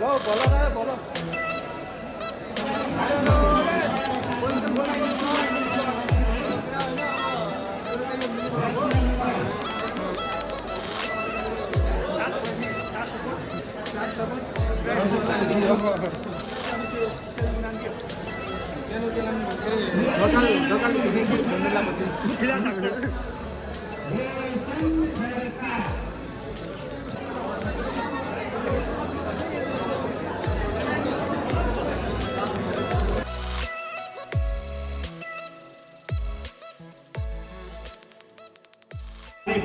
लो बोलो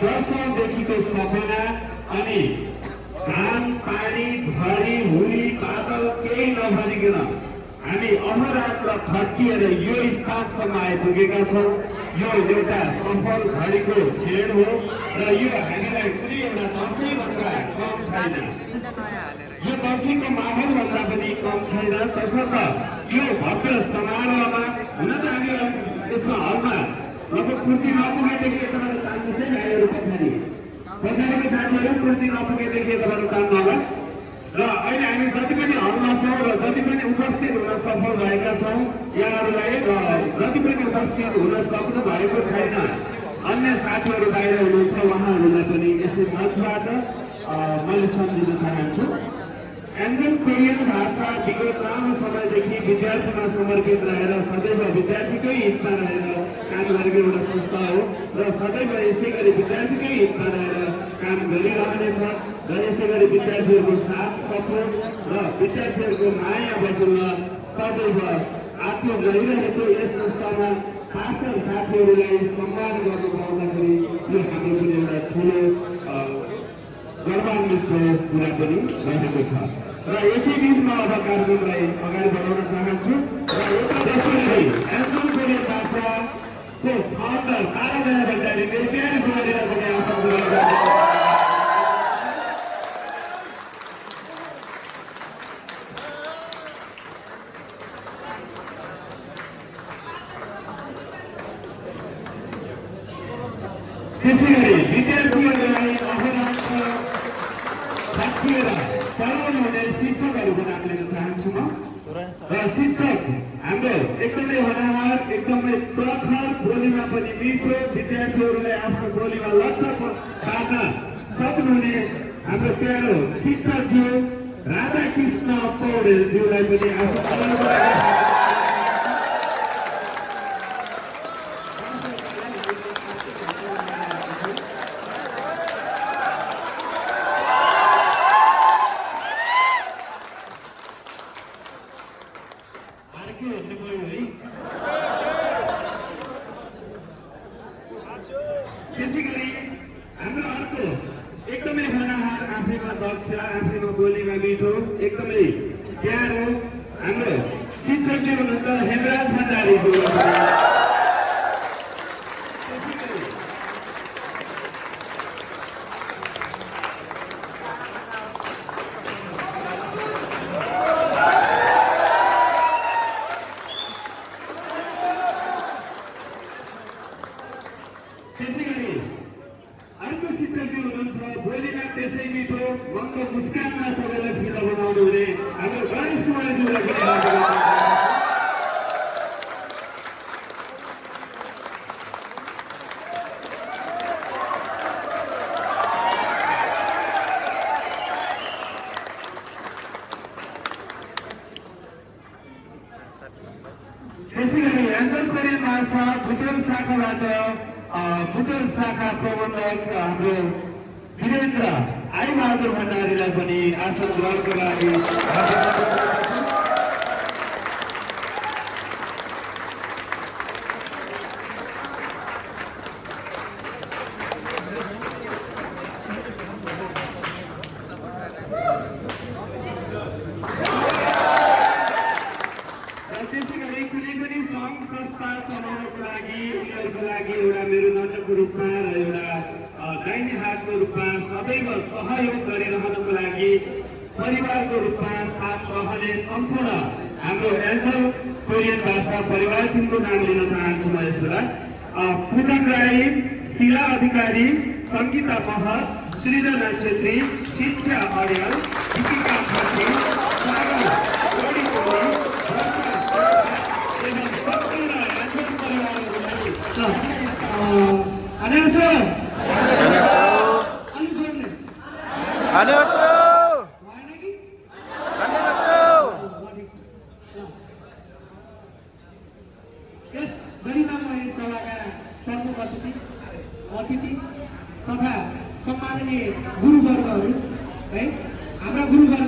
वर्षौंदेखिको सपना अनि घाम पानी झरी हुरी बादल केही नभनिकन हामी अहोरात्र खटिएर यो स्थानसम्म आइपुगेका छौँ। यो एउटा सफल घडीको क्षण हो र यो हामीलाई कुनै एउटा दशैँभन्दा कम छैन। यो दशैँको माहौलभन्दा पनि कम छैन। तसर्थ यो भव्य समारोहमा हुन त हामी यसमा हलमा लगभग कुर्सी नपुगेदेखि यताबाट तान्नुहोस् है भाइहरू। पछाडिको साथीहरू कुर्सी नपुगेदेखि यताबाट तान्नु होला। र अहिले हामी जति पनि हलमा छौँ र जति पनि उपस्थित हुन सफल भएका छौँ यहाँहरूलाई र जति पनि उपस्थित हुन सक्नु भएको छैन अन्य साथीहरू बाहिर हुनुहुन्छ उहाँहरूलाई पनि यसै मञ्चबाट मैले सम्झिन चाहन्छु। एन्जल कोरियन भाषा विगत लामो समयदेखि विद्यार्थीमा समर्पित रहेर सदैव विद्यार्थीकै हितमा रहेर काम गरेको एउटा संस्था हो र सदैव यसै गरी विद्यार्थीकै हितमा रहेर काम गरिरहनेछ र यसै गरी विद्यार्थीहरूको साथ सपोर्ट र विद्यार्थीहरूको माया बटुल्न सदैव आत्म गरिरहेको यस संस्थामा पासर साथीहरूलाई सम्मान गर्नु पाउँदाखेरि यो हाम्रो पनि एउटा ठुलो गौरवान्वितको कुरा पनि रहेको छ। र यसै बिचमा अब कार्यक्रमलाई अगाडि बढाउन चाहन्छु र त्यसैले एन्जल कोरियन भाषाको फाउन्डर तारामाया भण्डारी मेरो प्यारो बुहारीलाई पनि आसन ग्रहण गर्छु। त्यसै गरी विद्यार्थीहरूलाई अहोरात्र खटिएर पढाउनु हुने शिक्षकहरूको नाम लिन चाहन्छु म। र शिक्षक हाम्रो एकदमै होनहार एकदमै प्रखर बोलीमा पनि मिठो विद्यार्थीहरूलाई आफ्नो बोलीमा लट्ठ पार्न सक्नुहुने हाम्रो प्यारो शिक्षकज्यू राधाकृष्ण पौडेलज्यूलाई पनि आशीर्वाद त्यसै गरी हाम्रो अर्को एकदमै होनहार आफैमा दक्ष आफैमा बोलीमा मिठो एकदमै प्यारो हाम्रो शिक्षकज्यू हुनुहुन्छ हेमराज भण्डारीज्यू। त्यसै गरी अर्को शिक्षकज्यू हुनुहुन्छ बोलीमा त्यसै मिठो मनको मुस्कानमा सबैलाई फिदा बनाउनु हुने हाम्रो गणेश कुमारज्यूलाई पनि त्यसै गरी एन्जल कोरियन भाषा बुटोल शाखाबाट बुटोल शाखा प्रबन्धक हाम्रो वीरेन्द्र आइबहादुर भण्डारीलाई पनि आसन ग्रहणको लागि त्यसै गरी कुनै पनि सङ्घ संस्था चलाउनको लागि उनीहरूको लागि एउटा मेरुदण्डको रूपमा र एउटा दाहिने हातको रूपमा सदैव सहयोग गरिरहनको लागि परिवारको रूपमा साथ रहने सम्पूर्ण हाम्रो एन्जल कोरियन भाषा परिवार टिमको नाम लिन चाहन्छु म यस बेला। पूजन राई, शिला अधिकारी, सङ्गीता महत, सृजना छेत्री, शिक्षा अर्याल, दीपिका खत्री,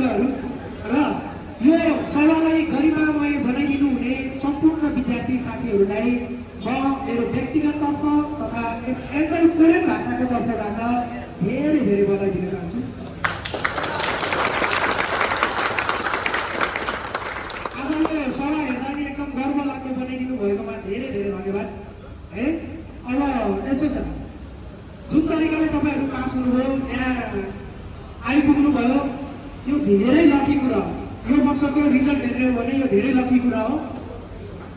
शब्दहरू र यो सभालाई गरिमामय बनाइदिनु हुने सम्पूर्ण विद्यार्थी साथीहरूलाई म मेरो व्यक्तिगत तर्फ तथा यस एन्जल कोरियन भाषाको तर्फबाट धेरै धेरै बधाई दिन चाहन्छु। आजको सभा हेर्दा नि एकदम गर्व लाग्दो बनाइदिनु भएकोमा धेरै धेरै धन्यवाद है। अब यस्तो छ, जुन तरिकाले तपाईँहरू पास हुनुभयो, यहाँ आइपुग्नुभयो, यो धेरै लकी कुरा हो। यो वर्षको रिजल्ट हेर्ने हो भने यो धेरै लकी कुरा हो।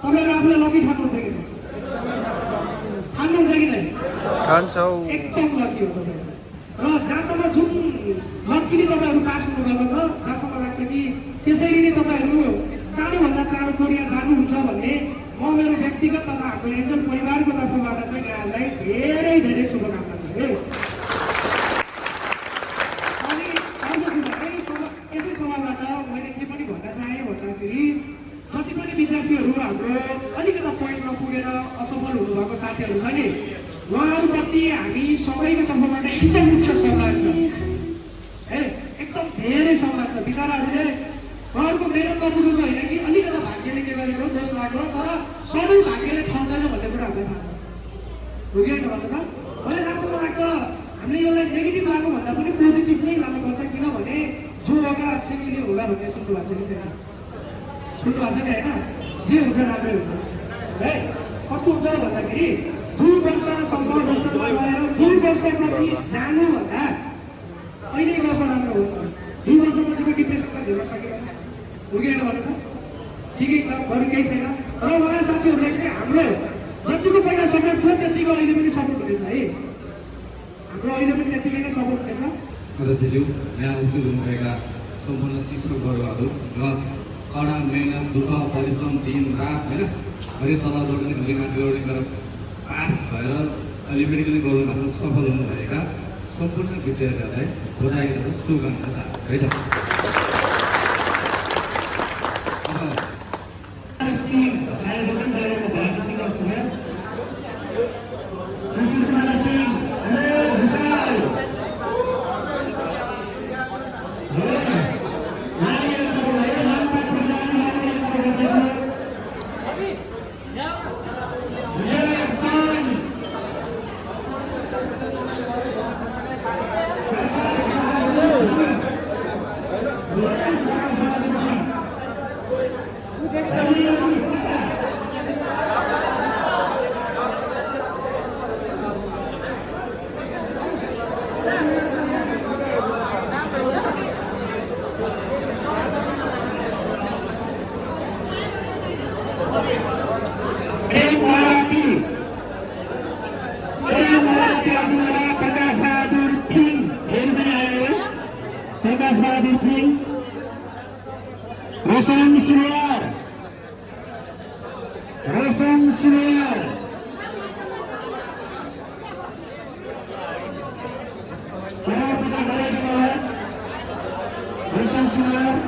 तपाईँहरू आफूलाई लकी ठान्नुहुन्छ कि ठान्नुहुन्छ कि नै? ठान्छौँ। एकदम लकी हो तपाईँहरू। र जहाँसम्म जुन लकीले तपाईँहरू पास हुनुभएको छ, जहाँसम्म लाग्छ कि त्यसैले नै तपाईँहरू चाँडोभन्दा चाँडो कोरिया जानुहुन्छ भन्ने म मेरो व्यक्तिगत तथा हाम्रो एन्जल परिवारको तर्फबाट चाहिँ यहाँहरूलाई धेरै धेरै शुभकामना छ है। अनि अर्को कुरा, यसै सभाबाट मैले के पनि भन्न चाहेँ भन्दाखेरि जति पनि विद्यार्थीहरू हाम्रो अलिकता पोइन्टमा पुगेर असफल हुनुभएको साथीहरू छ नि, उहाँहरूप्रति हामी सबैको तर्फबाट एकदम उच्च सम्मान छ है, एकदम धेरै सम्मान छ। बिचराहरूले उहाँहरूको मेहनत नपुगेको होइन कि अलिकता भाग्यले के गरेको दोष लाग्यो, तर सधैँ भाग्यले ठाउँदैन भन्ने कुरा हामीलाई थाहा छ, हो कि होइन भन्नु त? मलाई जहाँसम्म लाग्छ हामीले यसलाई नेगेटिभ लाग्नु भन्दा पनि पोजिटिभ नै लानुपर्छ, किनभने जो होगा अच्छे के लिए होगा भन्ने सुन्नु भएको छ कि छैन? सुन्नु भएको छ नि होइन? जे हुन्छ राम्रै हुन्छ है। कस्तो हुन्छ भन्दाखेरि 2 वर्षसम्म होस्टेलमा गएर 2 वर्षपछि जानुभन्दा अहिले गएको राम्रो हो। 2 वर्षपछिको डिप्रेसनलाई झेल्न सकेन, हो कि होइन भन्नु त? ठिकै छ, अरू केही छैन। र उहाँ साथीहरूलाई चाहिँ हाम्रो जतिको पहिला सपोर्ट थियो त्यतिको अहिले पनि सपोर्ट हुनेछ है। हाम्रो अहिले पनि त्यतिकै नै सपोर्ट हुनेछ। अध्यक्षज्यू, यहाँ उपस्थित हुनुभएका सम्पूर्ण शिक्षकवर्गहरू र कडा मेहनत, दुःख, परिश्रम, दिन रात होइन घरि तलबाट पनि घरि माथि गरेर पास भएर अहिले मेडिकल गर्नु भएको सफल हुनुभएका सम्पूर्ण विद्यार्थीहरूलाई बधाई र शुभकामना चाहन्छु है त। रोशन सिनियर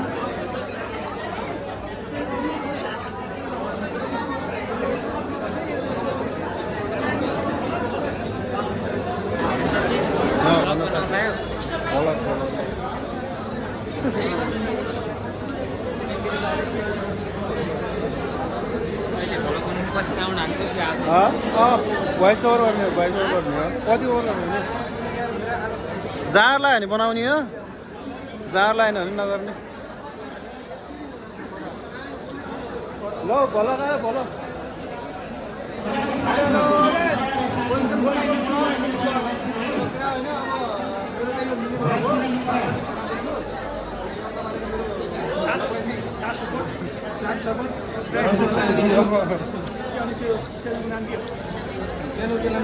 भोइस कभर गर्ने हो, भोइस कभर गर्ने हो, पछि कभर गर्ने हो। जार लायो भने बनाउने हो, जार लाएन भने नगर्ने। ल भल गयो भल। लोकल